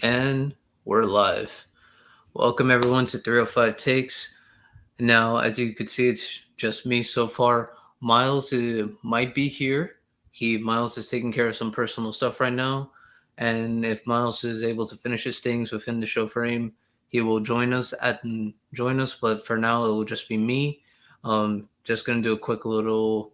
And we're live. Welcome everyone to 305 Takes. Now, as you can see, it's just me so far. Miles might be here. Miles is taking care of some personal stuff right now, and if Miles is able to finish his things within the show frame, he will join us. But for now, it will just be me. Just gonna do a quick little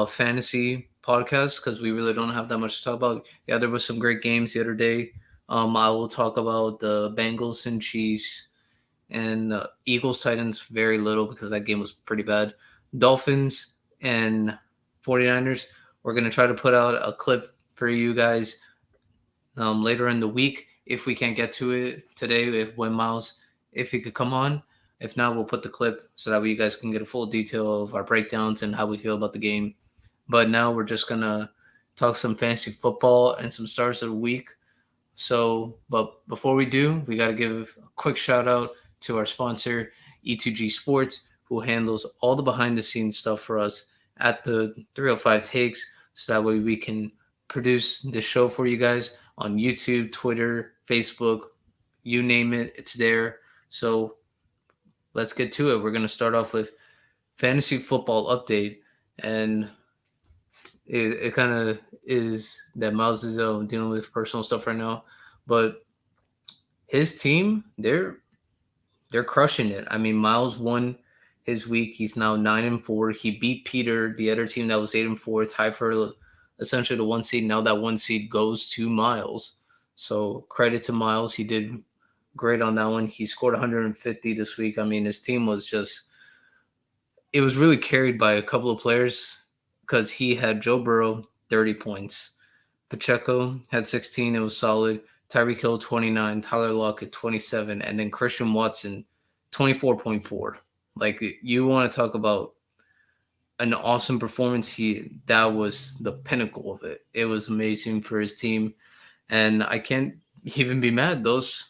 fantasy podcast because we really don't have that much to talk about. Yeah, there was some great games the other day. I will talk about the Bengals and Chiefs and Eagles Titans very little because that game was pretty bad. Dolphins and 49ers. We're going to try to put out a clip for you guys later in the week if we can't get to it today. If he could come on. If not, we'll put the clip so that way you guys can get a full detail of our breakdowns and how we feel about the game. But now we're just going to talk some fantasy football and some stars of the week. But before we do, we got to give a quick shout out to our sponsor, E2G Sports, who handles all the behind the scenes stuff for us at the 305 Takes, so that way we can produce this show for you guys on YouTube, Twitter, Facebook, you name it, it's there. So let's get to it. We're going to start off with fantasy football update, and it kind of is that Miles is dealing with personal stuff right now, but his team they're crushing it. I mean, Miles won his week. He's now 9-4. He beat Peter, the other team that was 8-4, tied for essentially the one seed. Now that one seed goes to Miles. So credit to Miles. He did great on that one. He scored 150 this week. I mean, his team was just it was really carried by a couple of players because he had Joe Burrow 30 points. Pacheco had 16. It was solid. Tyreek Hill 29, Tyler Lockett 27, and then Christian Watson 24.4. Like you want to talk about an awesome performance. That was the pinnacle of it. It was amazing for his team, and I can't even be mad. Those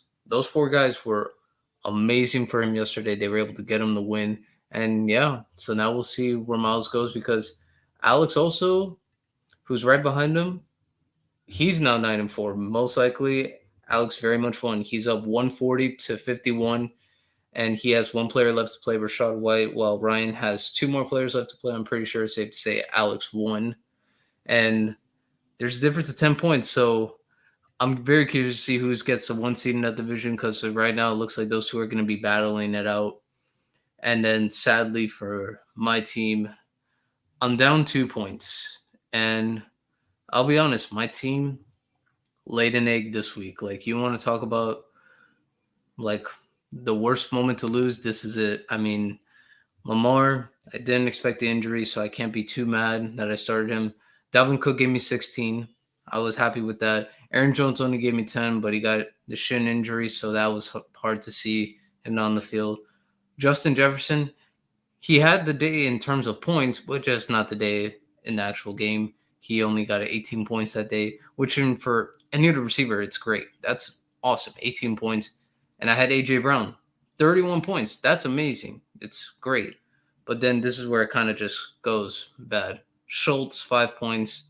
four guys were amazing for him yesterday. They were able to get him the win, and yeah. So now we'll see where Miles goes because Alex also, who's right behind him, he's now 9-4. Most likely, Alex very much won. He's up 140 to 51, and he has one player left to play, Rashad White, while Ryan has two more players left to play. I'm pretty sure it's safe to say Alex won, and there's a difference of 10 points. So I'm very curious to see who gets the one seed in that division because right now it looks like those two are going to be battling it out. And then sadly for my team, I'm down 2 points, and I'll be honest, my team laid an egg this week. Like you want to talk about like the worst moment to lose, this is it. I mean, Lamar, I didn't expect the injury, so I can't be too mad that I started him. Dalvin Cook gave me 16. I was happy with that. Aaron Jones only gave me 10, but he got the shin injury, so that was hard to see him on the field. Justin Jefferson, he had the day in terms of points, but just not the day in the actual game. He only got 18 points that day, which for any other receiver, it's great. That's awesome. 18 points. And I had AJ Brown, 31 points. That's amazing. It's great. But then this is where it kind of just goes bad. Schultz, 5 points.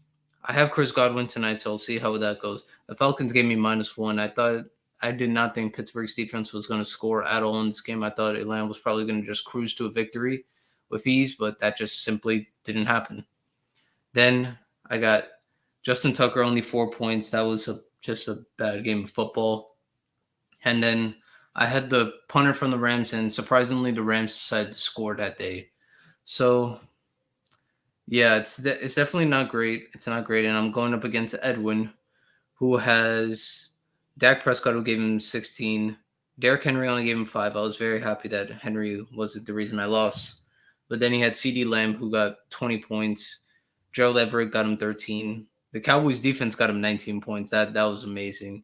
I have Chris Godwin tonight, so I'll see how that goes. The Falcons gave me -1. I did not think Pittsburgh's defense was going to score at all in this game. I thought Atlanta was probably going to just cruise to a victory with ease, but that just simply didn't happen. Then I got Justin Tucker, only 4 points. That was just a bad game of football. And then I had the punter from the Rams, and surprisingly, the Rams decided to score that day. So yeah, it's definitely not great. It's not great, and I'm going up against Edwin, who has Dak Prescott, who gave him 16. Derrick Henry only gave him 5. I was very happy that Henry wasn't the reason I lost. But then he had CeeDee Lamb, who got 20 points. Gerald Everett got him 13. The Cowboys defense got him 19 points. That was amazing.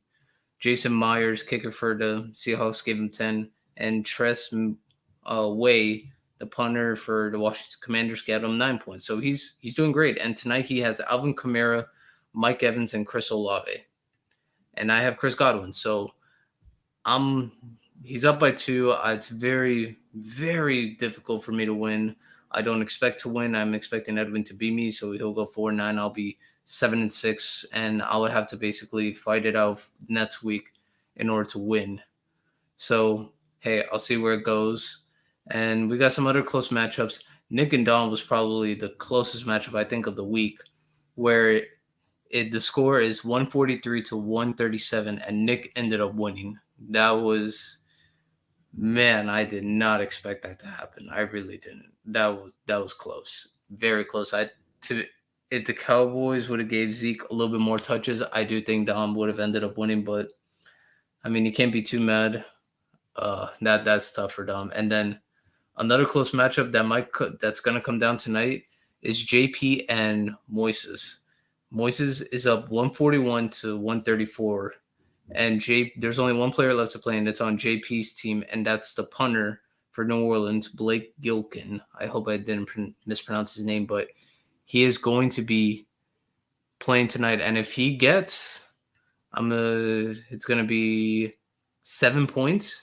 Jason Myers, kicker for the Seahawks, gave him 10. And Tress Way, the punter for the Washington Commanders, got him 9 points. So he's doing great. And tonight he has Alvin Kamara, Mike Evans, and Chris Olave. And I have Chris Godwin. So he's up by 2. It's very, very difficult for me to win. I don't expect to win. I'm expecting Edwin to beat me, so he'll go 4-9. I'll be 7-6, and I would have to basically fight it out next week in order to win. So, hey, I'll see where it goes. And we got some other close matchups. Nick and Don was probably the closest matchup, I think, of the week, where the score is 143 to 137, and Nick ended up winning. That was, man, I did not expect that to happen. I really didn't. That was close, very close. To If the Cowboys would have gave Zeke a little bit more touches, I do think Dom would have ended up winning. But I mean, you can't be too mad. That's tough for Dom. And then another close matchup that's gonna come down tonight is JP and Moises. Moises is up 141 to 134, and there's only one player left to play, and it's on JP's team, and that's the punter for New Orleans, Blake Gilkin. I hope I didn't mispronounce his name, but he is going to be playing tonight, and if he gets, it's gonna be 7 points.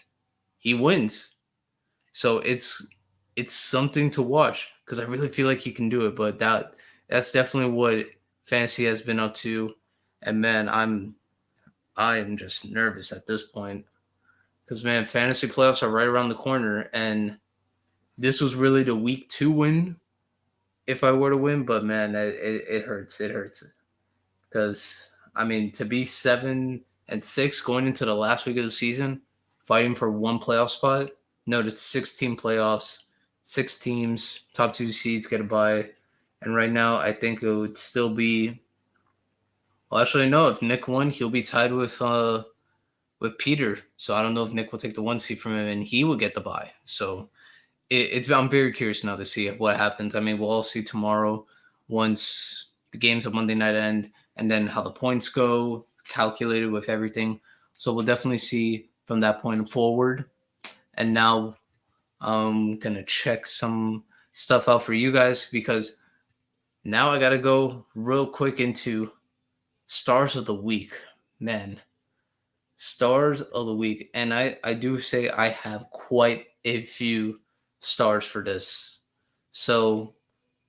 He wins. So it's something to watch because I really feel like he can do it. But that's definitely what fantasy has been up to. And man, I am just nervous at this point because man, fantasy playoffs are right around the corner, and this was really the week to win if I were to win. But man, it hurts. It hurts because I mean to be 7-6 going into the last week of the season, fighting for one playoff spot. No, it's 16 playoffs, 6 teams, top 2 seeds get a bye, and right now I think it would still be. Well, actually, no. If Nick won, he'll be tied with Peter. So I don't know if Nick will take the 1 seed from him, and he will get the bye. So I'm very curious now to see what happens. I mean, we'll all see tomorrow once the games of Monday night end, and then how the points go calculated with everything. So we'll definitely see from that point forward. And now I'm gonna check some stuff out for you guys because now I gotta go real quick into stars of the week. Man, stars of the week. And I do say I have quite a few stars for this. So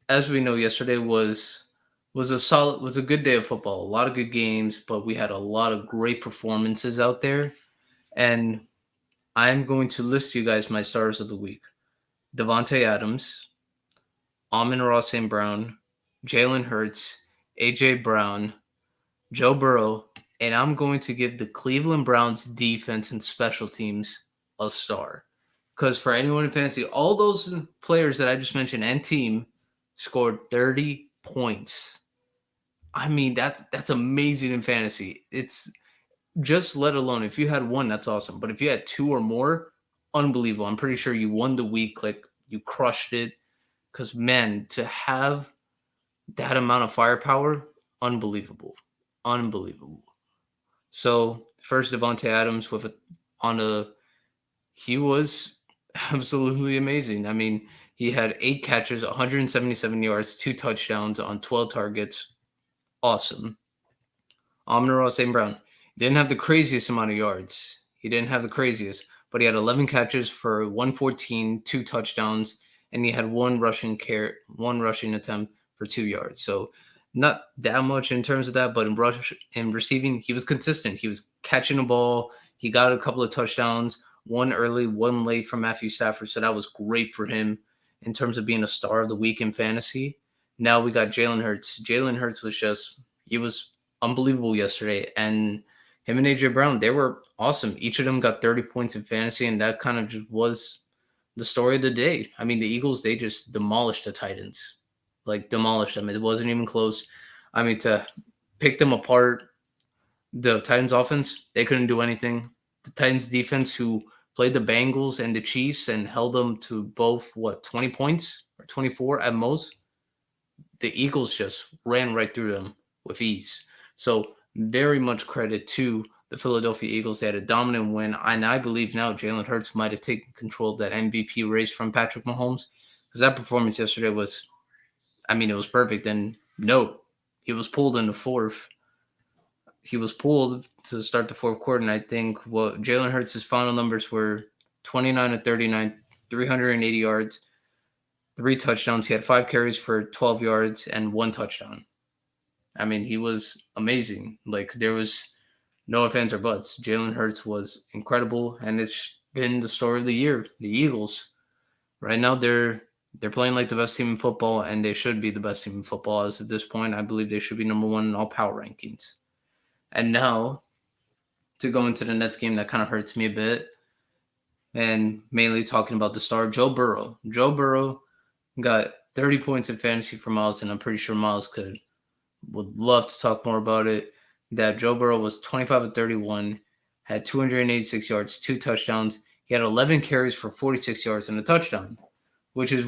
as we know, yesterday was a good day of football. A lot of good games, but we had a lot of great performances out there. And I'm going to list you guys my stars of the week. Devontae Adams, Amon-Ra St. Brown, Jalen Hurts, A.J. Brown, Joe Burrow, and I'm going to give the Cleveland Browns defense and special teams a star. Because for anyone in fantasy, all those players that I just mentioned and team scored 30 points. I mean, that's amazing in fantasy. It's just let alone if you had one, that's awesome. But if you had two or more, unbelievable. I'm pretty sure you won the week. Like you crushed it. Because man, to have that amount of firepower, unbelievable, unbelievable. So first, Devontae Adams he was absolutely amazing. I mean, he had 8 catches, 177 yards, 2 touchdowns on 12 targets. Awesome. Amon-Ra St. Brown didn't have the craziest amount of yards. He didn't have the craziest, but he had 11 catches for 114, 2 touchdowns, and he had one rushing attempt for 2 yards. So not that much in terms of that, but in receiving, he was consistent. He was catching the ball. He got a couple of touchdowns, one early, one late from Matthew Stafford. So that was great for him in terms of being a star of the week in fantasy. Now we got Jalen Hurts. Jalen Hurts he was unbelievable yesterday. And him and A.J. Brown, they were awesome. Each of them got 30 points in fantasy, and that kind of just was the story of the day. I mean, the Eagles, they just demolished the Titans. Like, demolished them. It wasn't even close. I mean, to pick them apart, the Titans offense, they couldn't do anything. The Titans defense, who played the Bengals and the Chiefs and held them to both, 20 points or 24 at most, the Eagles just ran right through them with ease. So very much credit to the Philadelphia Eagles. They had a dominant win, and I believe now Jalen Hurts might have taken control of that MVP race from Patrick Mahomes, because that performance yesterday was, I mean, it was perfect. And no, he was pulled in the fourth. He was pulled to start the fourth quarter, and I think Jalen Hurts' final numbers were 29 to 39, 380 yards, 3 touchdowns. He had 5 carries for 12 yards and 1 touchdown. I mean, he was amazing. Like, there was no ifs, ands, or buts. Jalen Hurts was incredible, and it's been the story of the year. The Eagles, right now, they're playing like the best team in football, and they should be the best team in football as of this point. I believe they should be number one in all power rankings. And now to go into the Nets game, that kind of hurts me a bit, and mainly talking about the star Joe Burrow. Joe Burrow got 30 points in fantasy for Myles, and I'm pretty sure Myles would love to talk more about it. That Joe Burrow was 25 of 31, had 286 yards, 2 touchdowns. He had 11 carries for 46 yards and a touchdown, which is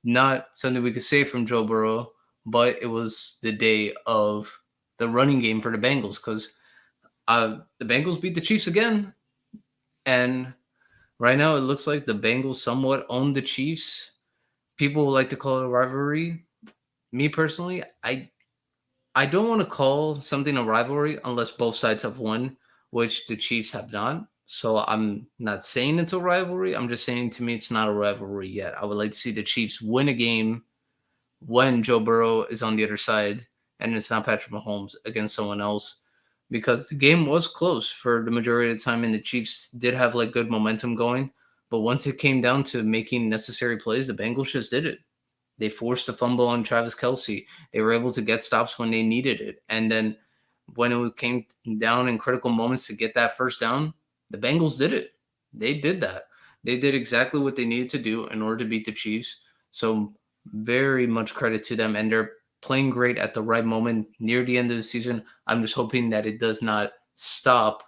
not something we could say from Joe Burrow, but it was the day of the running game for the Bengals because the Bengals beat the Chiefs again. And right now it looks like the Bengals somewhat own the Chiefs. People like to call it a rivalry. Me personally, I don't want to call something a rivalry unless both sides have won, which the Chiefs have not. So I'm not saying it's a rivalry. I'm just saying to me it's not a rivalry yet. I would like to see the Chiefs win a game when Joe Burrow is on the other side and it's not Patrick Mahomes against someone else because the game was close for the majority of the time and the Chiefs did have like good momentum going. But once it came down to making necessary plays, the Bengals just did it. They forced a fumble on Travis Kelce. They were able to get stops when they needed it. And then when it came down in critical moments to get that first down, the Bengals did it. They did that. They did exactly what they needed to do in order to beat the Chiefs. So very much credit to them. And they're playing great at the right moment near the end of the season. I'm just hoping that it does not stop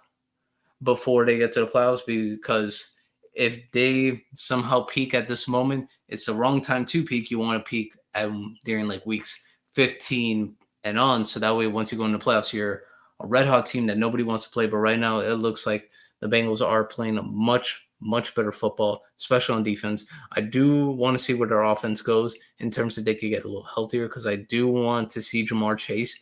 before they get to the playoffs because if they somehow peak at this moment, it's the wrong time to peak. You want to peak during like weeks 15 and on. So that way, once you go into the playoffs, you're a red hot team that nobody wants to play. But right now, it looks like the Bengals are playing a much, much better football, especially on defense. I do want to see where their offense goes in terms of they could get a little healthier because I do want to see Jamar Chase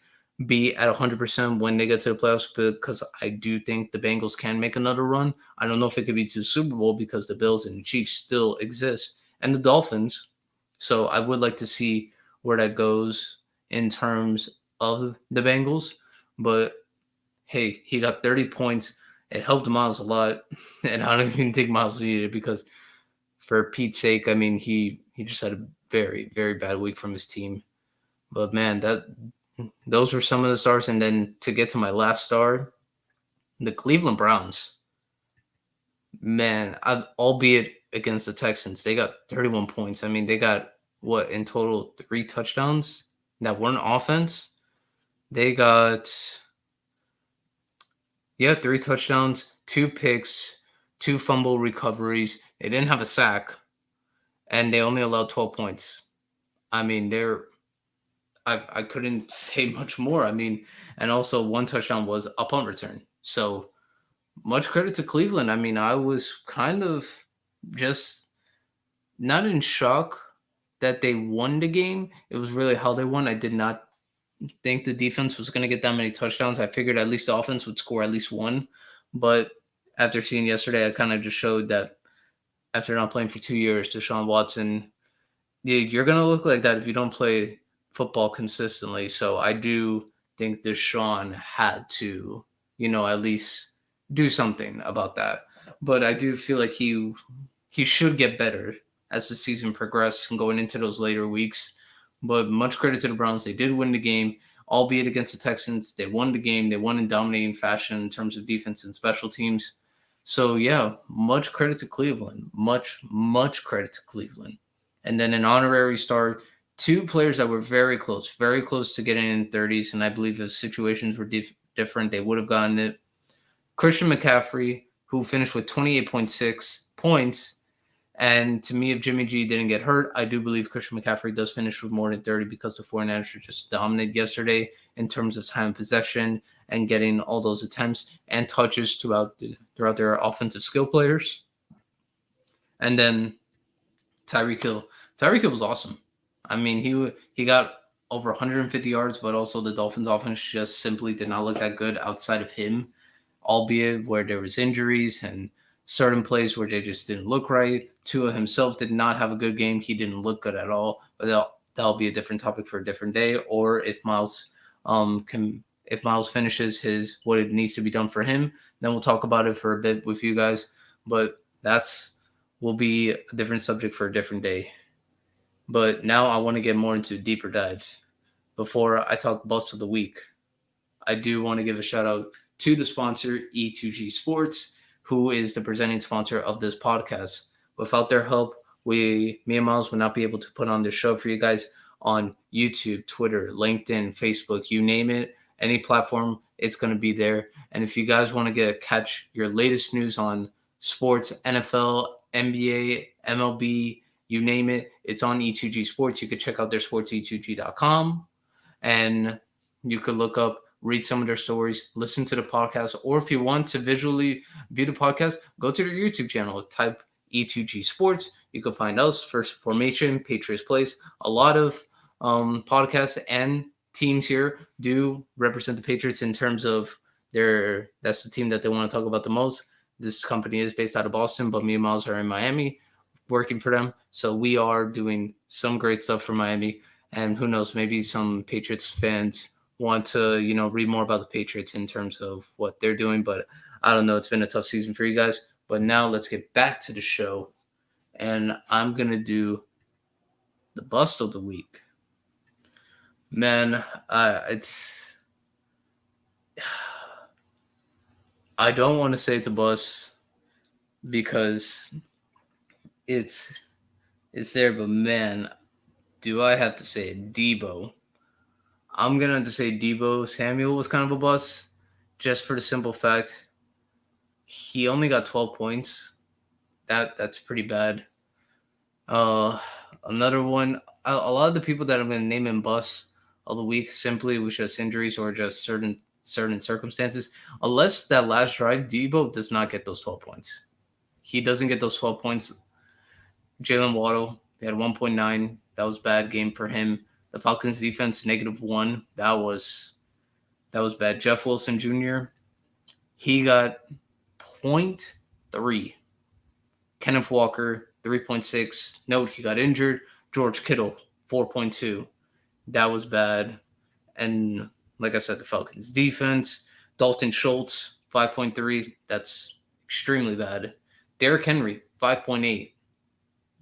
be at 100% when they get to the playoffs because I do think the Bengals can make another run. I don't know if it could be to the Super Bowl because the Bills and the Chiefs still exist and the Dolphins. So I would like to see where that goes in terms of the Bengals. But hey, he got 30 points. It helped Myles a lot. And I don't even think Myles needed it because for Pete's sake, I mean, he just had a very, very bad week from his team. But man, those were some of the stars. And then to get to my last star, the Cleveland Browns. Man, albeit against the Texans, they got 31 points. I mean, they got what in total 3 touchdowns that weren't offense. They got 3 touchdowns, 2 picks, 2 fumble recoveries. They didn't have a sack, and they only allowed 12 points. I mean, I couldn't say much more. I mean, and also 1 touchdown was a punt return. So much credit to Cleveland. I mean, I was kind of just not in shock that they won the game. It was really how they won. I did not think the defense was going to get that many touchdowns. I figured at least the offense would score at least one. But after seeing yesterday, I kind of just showed that after not playing for 2 years, Deshaun Watson, you're going to look like that if you don't play football consistently. So I do think Deshaun had to, at least do something about that. But I do feel like he should get better as the season progressed and going into those later weeks. But much credit to the Browns. They did win the game, albeit against the Texans. They won the game. They won in dominating fashion in terms of defense and special teams. So, yeah, much credit to Cleveland. Much, much credit to Cleveland. And then an honorary star, 2 players that were very close to getting in 30s. And I believe if situations were different, they would have gotten it. Christian McCaffrey, who finished with 28.6 points. And to me, if Jimmy G didn't get hurt, I do believe Christian McCaffrey does finish with more than 30 because the 49ers were just dominant yesterday in terms of time possession and getting all those attempts and touches throughout their offensive skill players. And then Tyreek Hill. Tyreek Hill was awesome. I mean, he got over 150 yards, but also the Dolphins offense just simply did not look that good outside of him, albeit where there was injuries and certain plays where they just didn't look right. Tua himself did not have a good game. He didn't look good at all. But that'll be a different topic for a different day. Or if Myles if Myles finishes his what it needs to be done for him, then we'll talk about it for a bit with you guys. But that's will be a different subject for a different day. But now I want to get more into deeper dives. Before I talk bust of the week, I do want to give a shout out to the sponsor, E2G Sports, who is the presenting sponsor of this podcast. Without their help, me and Myles would not be able to put on this show for you guys on YouTube, Twitter, LinkedIn, Facebook, you name it, any platform, it's going to be there. And if you guys want to catch your latest news on sports, NFL, NBA, MLB, you name it, it's on E2G Sports. You could check out their sports e2g.com and you could look up, read some of their stories, listen to the podcast, or if you want to visually view the podcast, go to their YouTube channel, type E2G Sports. You can find us, First Formation, Patriots Place. A lot of podcasts and teams here do represent the Patriots in terms of that's the team that they want to talk about the most. This company is based out of Boston, but me and Myles are in Miami working for them. So we are doing some great stuff for Miami. And who knows, maybe some Patriots fans want to, read more about the Patriots in terms of what they're doing. But I don't know. It's been a tough season for you guys. But now let's get back to the show. And I'm going to do the bust of the week. Man, I don't want to say it's a bust because it's there. But man, do I have to say it, Debo. I'm going to have to say Debo Samuel was kind of a bust just for the simple fact he only got 12 points. That's pretty bad. Another one, a lot of the people that I'm going to name in busts of the week simply was just injuries or just certain circumstances. Unless that last drive, Debo does not get those 12 points. He doesn't get those 12 points. Jalen Waddle, he had 1.9. That was a bad game for him. The Falcons defense, -1. That was bad. Jeff Wilson Jr., he got 0.3. Kenneth Walker, 3.6. Note, he got injured. George Kittle, 4.2. That was bad. And like I said, the Falcons defense. Dalton Schultz, 5.3. That's extremely bad. Derrick Henry, 5.8.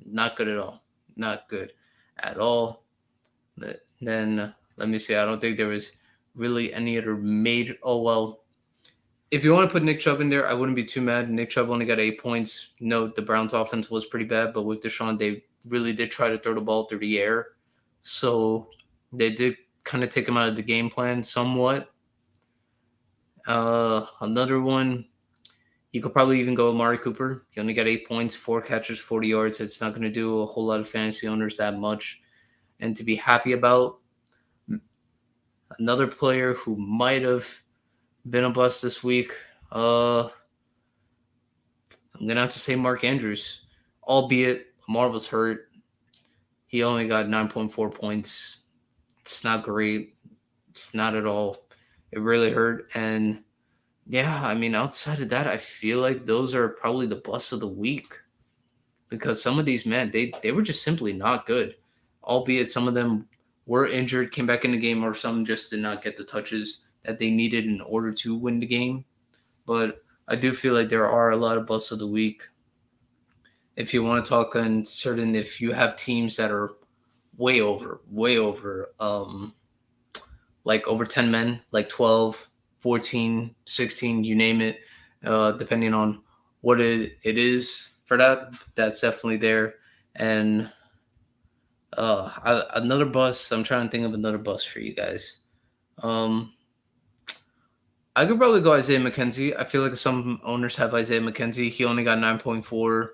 Not good at all. Not good at all. Then, let me see. I don't think there was really any other major. Oh, well. If you want to put Nick Chubb in there, I wouldn't be too mad. Nick Chubb only got 8 points. Note, the Browns offense was pretty bad, but with Deshaun, they really did try to throw the ball through the air. So they did kind of take him out of the game plan somewhat. Another one, you could probably even go Amari Cooper. He only got 8 points, 4 catches, 40 yards. It's not going to do a whole lot of fantasy owners that much. And to be happy about, another player who might have been a bust this week, I'm going to have to say Mark Andrews. Albeit Lamar was hurt. He only got 9.4 points. It's not great. It's not at all. It really hurt. And yeah, I mean, outside of that, I feel like those are probably the busts of the week. Because some of these men, they were just simply not good. Albeit some of them were injured, came back in the game, or some just did not get the touches that they needed in order to win the game. But I do feel like there are a lot of busts of the week. If you want to talk on certain, if you have teams that are way over, like over 10 men, like 12, 14, 16, you name it, depending on what it is for that, that's definitely there. And another bus, I'm trying to think of another bus for you guys. I could probably go Isaiah McKenzie. I feel like some owners have Isaiah McKenzie. He only got 9.4.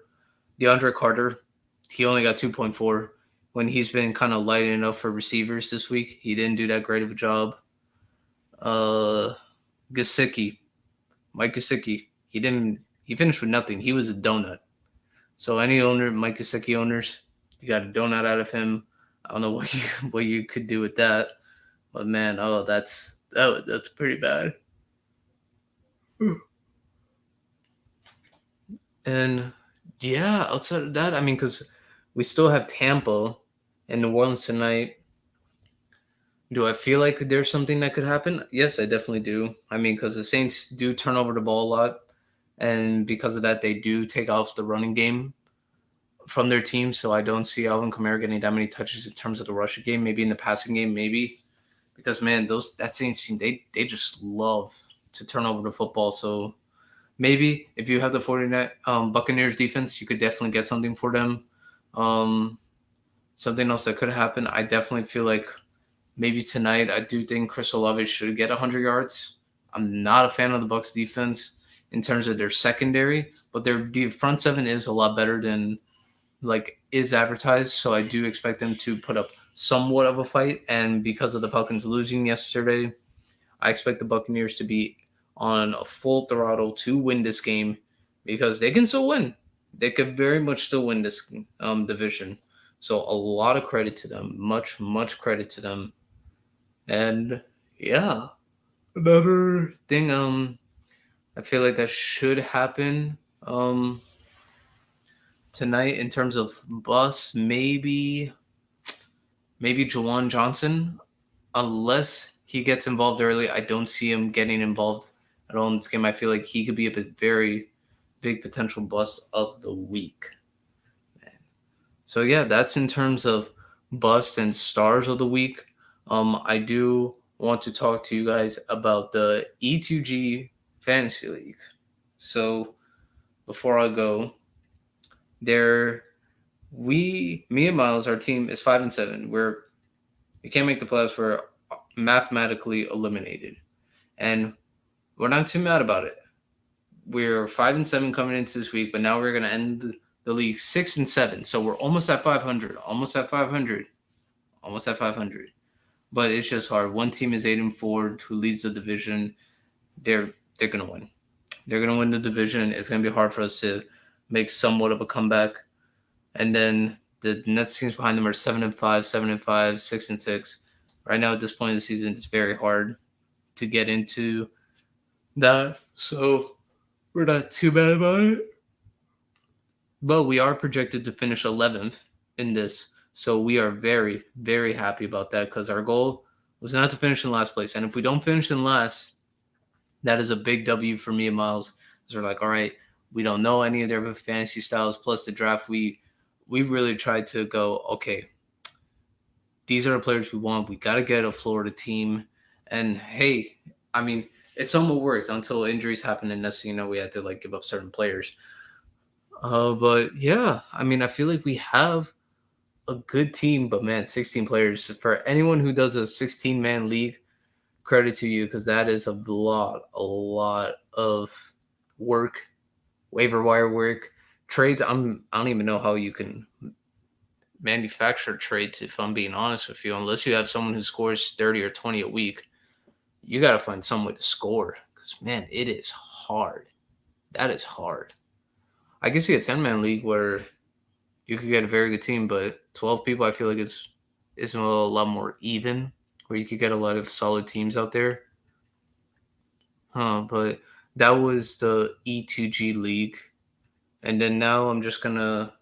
DeAndre Carter, he only got 2.4 when he's been kind of lighting up for receivers this week. He didn't do that great of a job. Gesicki, Mike Gesicki, he finished with nothing. He was a donut. So any owner, Mike Gesicki owners, you got a donut out of him. I don't know what you could do with that. But man, that's pretty bad. And yeah, outside of that, I mean, because we still have Tampa and New Orleans tonight. Do I feel like there's something that could happen? Yes, I definitely do. I mean, because the Saints do turn over the ball a lot, and because of that, they do take off the running game from their team. So I don't see Alvin Kamara getting that many touches in terms of the rushing game. Maybe in the passing game, maybe because man, those that Saints team they just love to turn over the football. So maybe if you have the 49 Buccaneers defense, you could definitely get something for them. Um, Something else that could happen, I definitely feel like maybe tonight I do think Chris Olave should get 100 yards. I'm not a fan of the Bucks defense in terms of their secondary, but their front seven is a lot better than like is advertised. So I do expect them to put up somewhat of a fight. And because of the Falcons losing yesterday, I expect the Buccaneers to be on a full throttle to win this game because they can still win. They could very much still win this division. So a lot of credit to them, much credit to them. And yeah, another thing I feel like that should happen tonight in terms of bus, maybe Jawan Johnson, unless he gets involved early. I don't see him getting involved at all in this game. I feel like he could be a very big potential bust of the week. So yeah, that's in terms of bust and stars of the week. I do want to talk to you guys about the E2G Fantasy League. So before I go, there me and Myles, our team is 5-7. We can't make the playoffs. We're mathematically eliminated, and we're not too mad about it. We're 5-7 coming into this week, but now we're gonna end the league 6-7. So we're almost at 500. Almost at 500. Almost at 500. But it's just hard. One team is 8-4, who leads the division. They're they're gonna win. They're gonna win the division. It's gonna be hard for us to make somewhat of a comeback. And then the next teams behind them are 7-5, 7-5, 6-6. Right now, at this point in the season, it's very hard to get into that. So we're not too bad about it. But we are projected to finish 11th in this. So we are very happy about that because our goal was not to finish in last place. And if we don't finish in last, that is a big W for me and Myles. Because we're like, all right, we don't know any of their fantasy styles. Plus the draft, we really tried to go, okay, these are the players we want. We got to get a Florida team. And hey, I mean, it somewhat works until injuries happen. And that's, we had to like give up certain players. But yeah, I mean, I feel like we have a good team, but man, 16 players. For anyone who does a 16-man league, credit to you because that is a lot of work, waiver wire work, trades. I don't even know how you can manufacture trades if I'm being honest with you, unless you have someone who scores 30 or 20 a week. You got to find some way to score because man, it is hard. That is hard. I can see a 10-man league where you could get a very good team, but 12 people, I feel like it's a lot more even, where you could get a lot of solid teams out there. But that was the E2G league, and then now I'm just gonna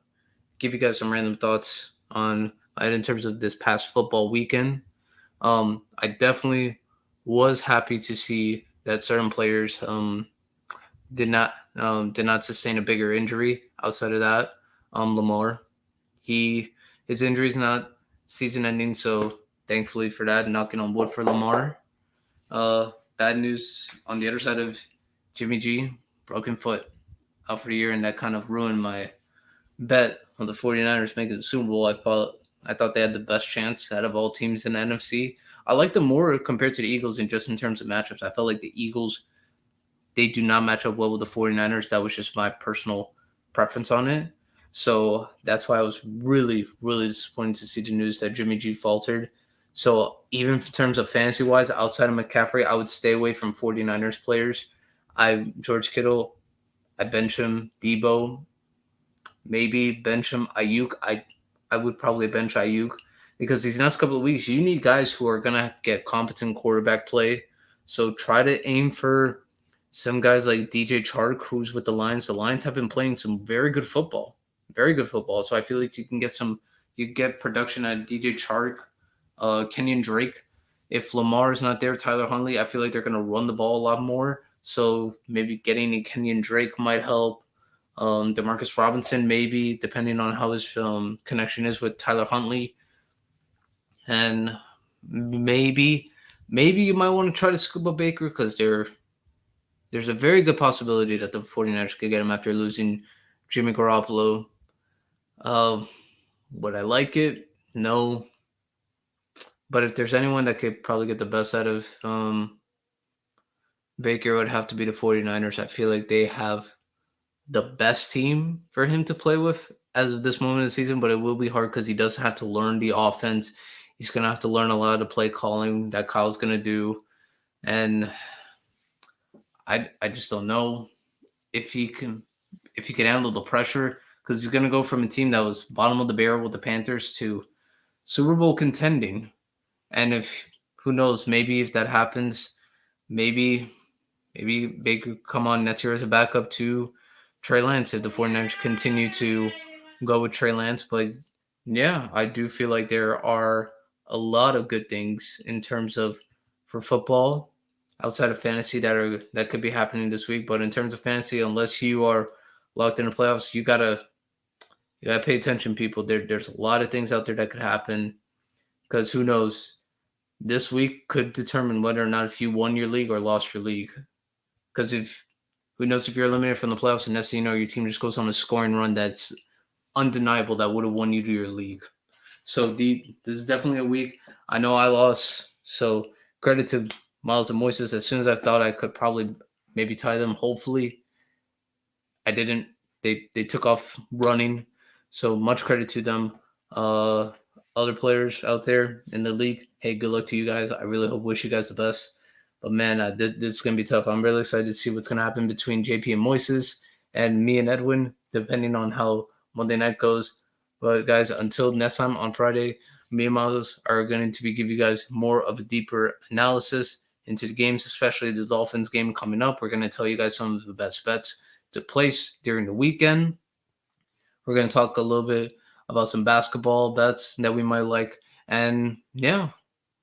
give you guys some random thoughts on it in terms of this past football weekend. I definitely was happy to see that certain players did not sustain a bigger injury. Outside of that, Lamar, his injury is not season ending, so thankfully for that, knocking on wood for Lamar. Bad news on the other side of Jimmy G, broken foot out for the year, and that kind of ruined my bet on the 49ers making the Super Bowl. I thought they had the best chance out of all teams in the NFC. I like them more compared to the Eagles in just in terms of matchups. I felt like the Eagles, they do not match up well with the 49ers. That was just my personal preference on it. So that's why I was really disappointed to see the news that Jimmy G faltered. So even in terms of fantasy wise, outside of McCaffrey, I would stay away from 49ers players. George Kittle, I bench him. Debo, maybe bench him. Ayuk, I would probably bench Ayuk because these next couple of weeks, you need guys who are gonna get competent quarterback play. So try to aim for some guys like DJ Chark, who's with the Lions. The Lions have been playing some very good football, very good football. So I feel like you can get production at DJ Chark, Kenyon Drake. If Lamar is not there, Tyler Huntley, I feel like they're going to run the ball a lot more. So maybe getting a Kenyon Drake might help. Demarcus Robinson, maybe, depending on how his connection is with Tyler Huntley. And maybe you might want to try to scoop up Baker because there's a very good possibility that the 49ers could get him after losing Jimmy Garoppolo. Uh, would I like it? No. But if there's anyone that could probably get the best out of Baker, it would have to be the 49ers. I feel like they have the best team for him to play with as of this moment of the season, but it will be hard because he does have to learn the offense. He's going to have to learn a lot of play calling that Kyle's going to do. And I just don't know if he can handle the pressure because he's going to go from a team that was bottom of the barrel with the Panthers to Super Bowl contending. And if who knows, maybe if that happens, maybe Baker come on next year as a backup to Trey Lance if the 49ers continue to go with Trey Lance. But yeah, I do feel like there are a lot of good things in terms of for football outside of fantasy that could be happening this week. But in terms of fantasy, unless you are locked in the playoffs, you gotta pay attention, people. There's a lot of things out there that could happen because who knows? This week could determine whether or not if you won your league or lost your league. Because who knows if you're eliminated from the playoffs and next thing you know, your team just goes on a scoring run that's undeniable that would have won you to your league. So this is definitely a week. I know I lost, so credit to Myles and Moises. As soon as I thought I could probably maybe tie them, hopefully I didn't. They took off running, so much credit to them. Other players out there in the league, hey, good luck to you guys. I really wish you guys the best. But man, this is gonna be tough. I'm really excited to see what's gonna happen between JP and Moises and me and Edwin, depending on how Monday night goes. But guys, until next time on Friday, me and Myles are going to be give you guys more of a deeper analysis into the games, especially the Dolphins game coming up. We're going to tell you guys some of the best bets to place during the weekend. We're going to talk a little bit about some basketball bets that we might like. And yeah,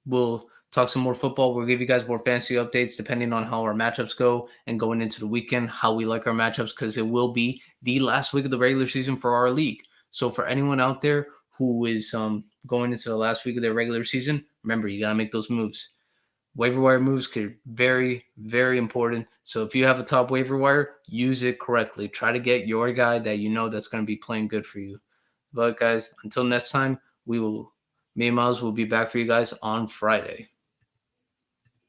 we'll talk some more football. We'll give you guys more fantasy updates depending on how our matchups go and going into the weekend, how we like our matchups, because it will be the last week of the regular season for our league. So for anyone out there who is going into the last week of their regular season, remember, you got to make those moves. Waiver wire moves could very, very important. So if you have a top waiver wire, use it correctly. Try to get your guy that you know that's going to be playing good for you. But guys, until next time, me and Myles will be back for you guys on Friday.